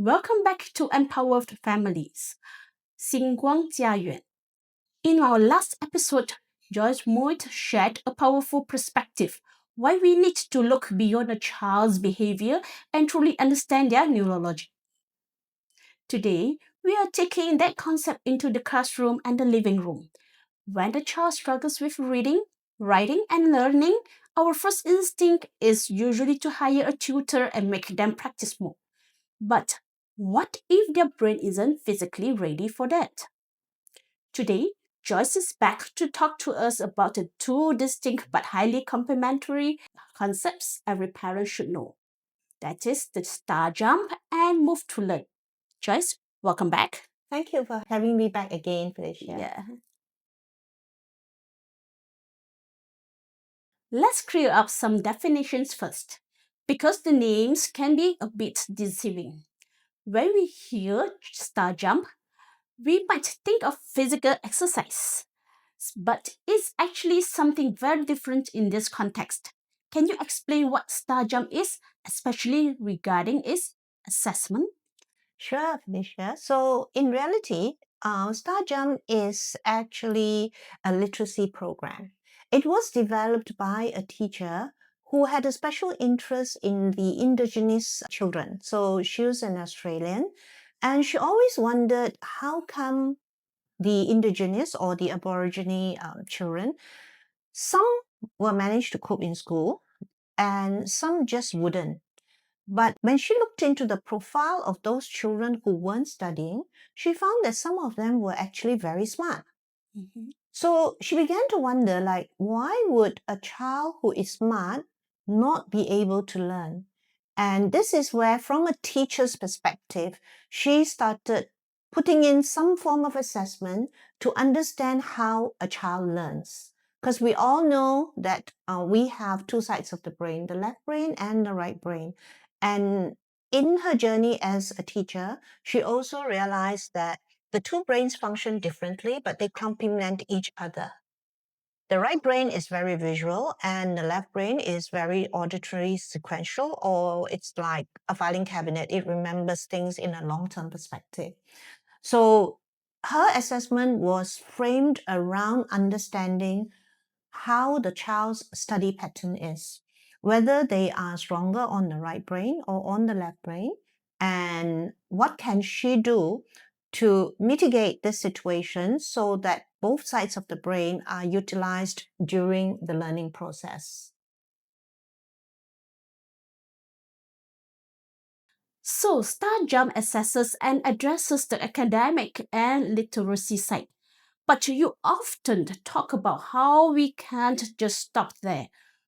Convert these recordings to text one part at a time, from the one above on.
Welcome back to Empowered Families. 星光家园. In our last episode, Joyce Moi shared a powerful perspective why we need to look beyond a child's behavior and truly understand their neurology. Today, we are taking that concept into the classroom and the living room. When the child struggles with reading, writing, and learning, our first instinct is usually to hire a tutor and make them practice more. But what if their brain isn't physically ready for that? Today, Joyce is back to talk to us about the two distinct but highly complementary concepts every parent should know. That is the Starjump and Move to Learn. Joyce, welcome back. Thank you for having me back again, Felicia. Yeah. Let's clear up some definitions first, because the names can be a bit deceiving. When we hear Starjump, we might think of physical exercise, but it's actually something very different in this context. Can you explain what Starjump is, especially regarding its assessment? Sure, Felicia. So, in reality, Starjump is actually a literacy program. It was developed by a teacher who had a special interest in the indigenous children. So, she was an Australian, and she always wondered how come the indigenous or the Aborigine children, some were managed to cope in school, and some just wouldn't. But when she looked into the profile of those children who weren't studying, she found that some of them were actually very smart. Mhm. So she began to wonder, like, why would a child who is smart not be able to learn? And this is where, from a teacher's perspective, she started putting in some form of assessment to understand how a child learns. Because we all know that we have two sides of the brain, the left brain and the right brain. And in her journey as a teacher, she also realized that the two brains function differently, but they complement each other. The right brain is very visual, and the left brain is very auditory sequential, or it's like a filing cabinet. It remembers things in a long term perspective. So her assessment was framed around understanding how the child's study pattern is, whether they are stronger on the right brain or on the left brain, and what can she do to mitigate this situation so that both sides of the brain are utilized during the learning process. So, Starjump assesses and addresses the academic and literacy side. But you often talk about how we can't just stop there.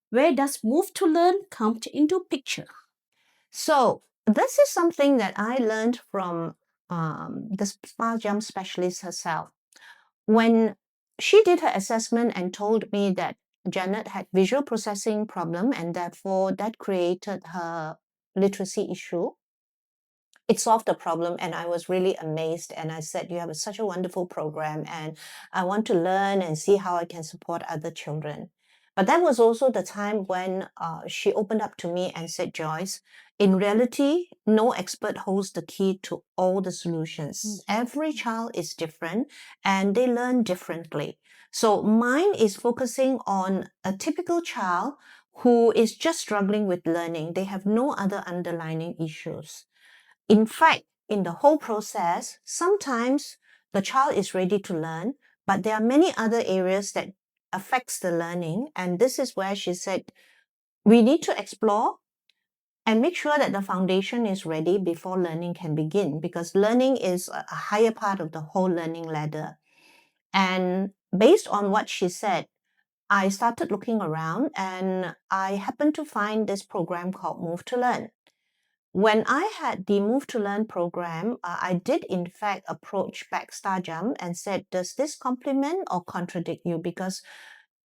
Where does Move to Learn come into picture? So this is something that I learned from the Starjump specialist herself. When she did her assessment and told me that Janet had visual processing problem and therefore that created her literacy issue, it solved the problem, and I was really amazed, and I said, you have such a wonderful program and I want to learn and see how I can support other children. But that was also the time when she opened up to me and said, Joyce, in reality, no expert holds the key to all the solutions. Every child is different and they learn differently. So mine is focusing on a typical child who is just struggling with learning. They have no other underlying issues. In fact, in the whole process, sometimes the child is ready to learn, but there are many other areas that affects the learning. And this is where she said, we need to explore and make sure that the foundation is ready before learning can begin, because learning is a higher part of the whole learning ladder. And based on what she said, I started looking around and I happened to find this program called Move to Learn. When I had the Move to Learn program, I did in fact approach back Starjump and said, does this complement or contradict you? Because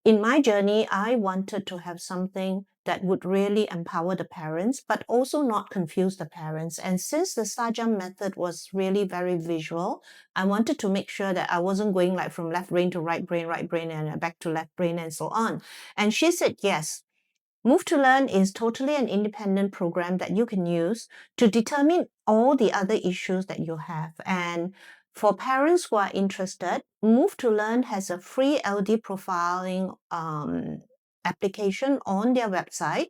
in my journey, I wanted to have something that would really empower the parents, but also not confuse the parents. And since the Starjump method was really very visual, I wanted to make sure that I wasn't going like from left brain to right brain, and back to left brain and so on. And she said, yes, Move to Learn is totally an independent program that you can use to determine all the other issues that you have. And for parents who are interested, Move to Learn has a free LD profiling application on their website.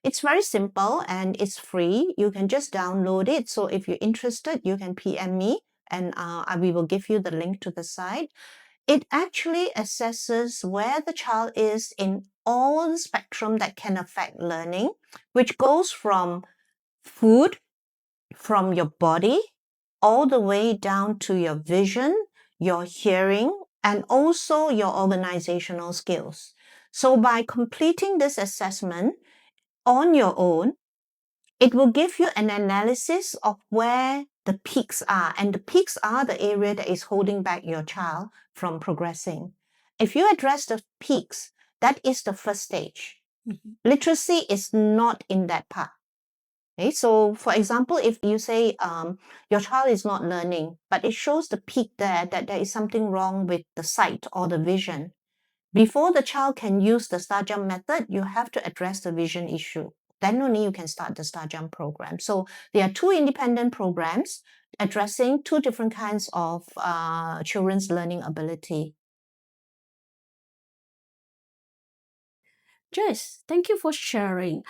It's very simple and it's free. You can just download it. So if you're interested, you can PM me and we will give you the link to the site. It actually assesses where the child is in all the spectrum that can affect learning, which goes from food, from your body, all the way down to your vision, your hearing, and also your organizational skills. So by completing this assessment on your own, it will give you an analysis of where the peaks are, and the peaks are the area that is holding back your child from progressing. If you address the peaks, that is the first stage. Mhm. Literacy is not in that part. Okay, so for example, if you say your child is not learning, but it shows the peak there that there is something wrong with the sight or the vision, before the child can use the Starjump method, you have to address the vision issue. Then only you can start the Starjump program. So there are two independent programs addressing two different kinds of children's learning ability. Joyce, thank you for sharing.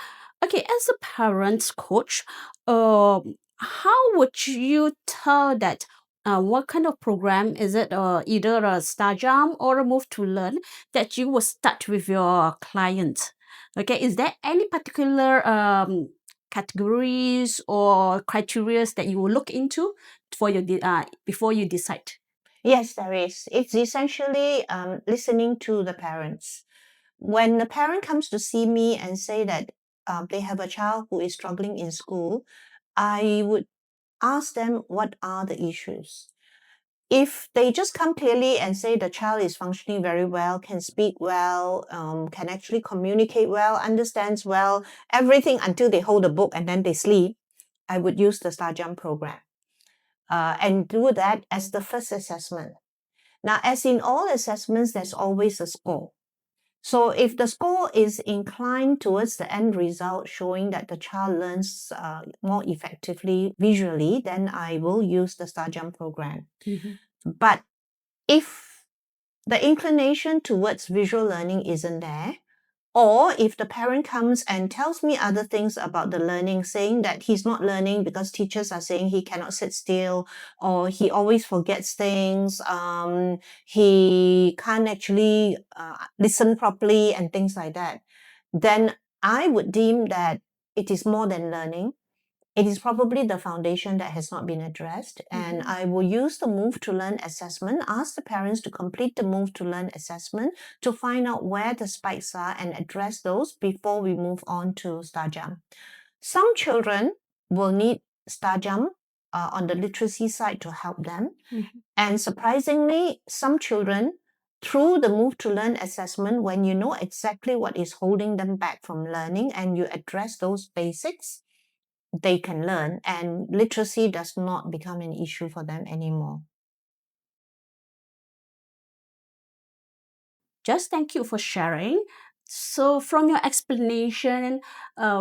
Okay, as a parent coach, how would you tell that what kind of program is it, either a Starjump or a Move to Learn that you will start with your client? Okay, is there any particular categories or criteria that you will look into for your before you decide? Yes, there is. It's essentially listening to the parents. When the parent comes to see me and say that they have a child who is struggling in school, I would ask them what are the issues. If they just come clearly and say the child is functioning very well, can speak well, can actually communicate well, understands well, everything until they hold a book and then they sleep, I would use the Starjump program and do that as the first assessment. Now, as in all assessments, there's always a score. So if the score is inclined towards the end result, showing that the child learns more effectively visually, then I will use the Starjump program. Mhm. But if the inclination towards visual learning isn't there, or if the parent comes and tells me other things about the learning, saying that he's not learning because teachers are saying he cannot sit still, or he always forgets things, he can't actually listen properly, and things like that, then I would deem that it is more than learning. It is probably the foundation that has not been addressed. And Mhm. I will use the Move to Learn assessment, ask the parents to complete the Move to Learn assessment to find out where the spikes are and address those before we move on to Starjump. Some children will need Starjump on the literacy side to help them. Mhm. And surprisingly, some children, through the Move to Learn assessment, when you know exactly what is holding them back from learning and you address those basics, they can learn, and literacy does not become an issue for them anymore. Just thank you for sharing. So, from your explanation,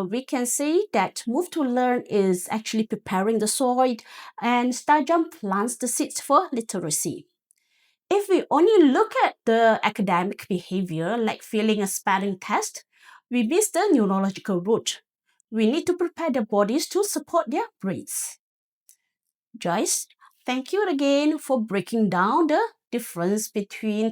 we can see that Move to Learn is actually preparing the soil, and Starjump plants the seeds for literacy. If we only look at the academic behavior, like failing a spelling test, we miss the neurological root. We need to prepare their bodies to support their brains. Joyce, thank you again for breaking down the difference between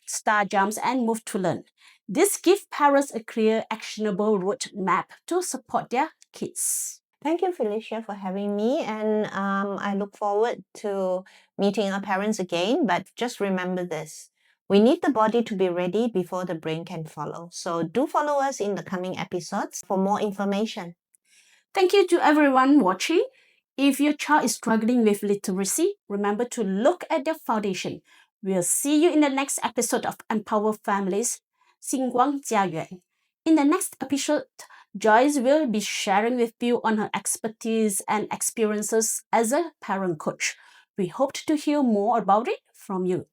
star jumps and move to learn. This gives parents a clear, actionable roadmap to support their kids. Thank you, Felicia, for having me, and I look forward to meeting our parents again. But just remember this: we need the body to be ready before the brain can follow. So do follow us in the coming episodes for more information. Thank you to everyone watching. If your child is struggling with literacy, remember to look at their foundation. We'll see you in the next episode of Empower Families, 星光家园. In the next episode, Joyce will be sharing with you on her expertise and experiences as a parent coach. We hope to hear more about it from you.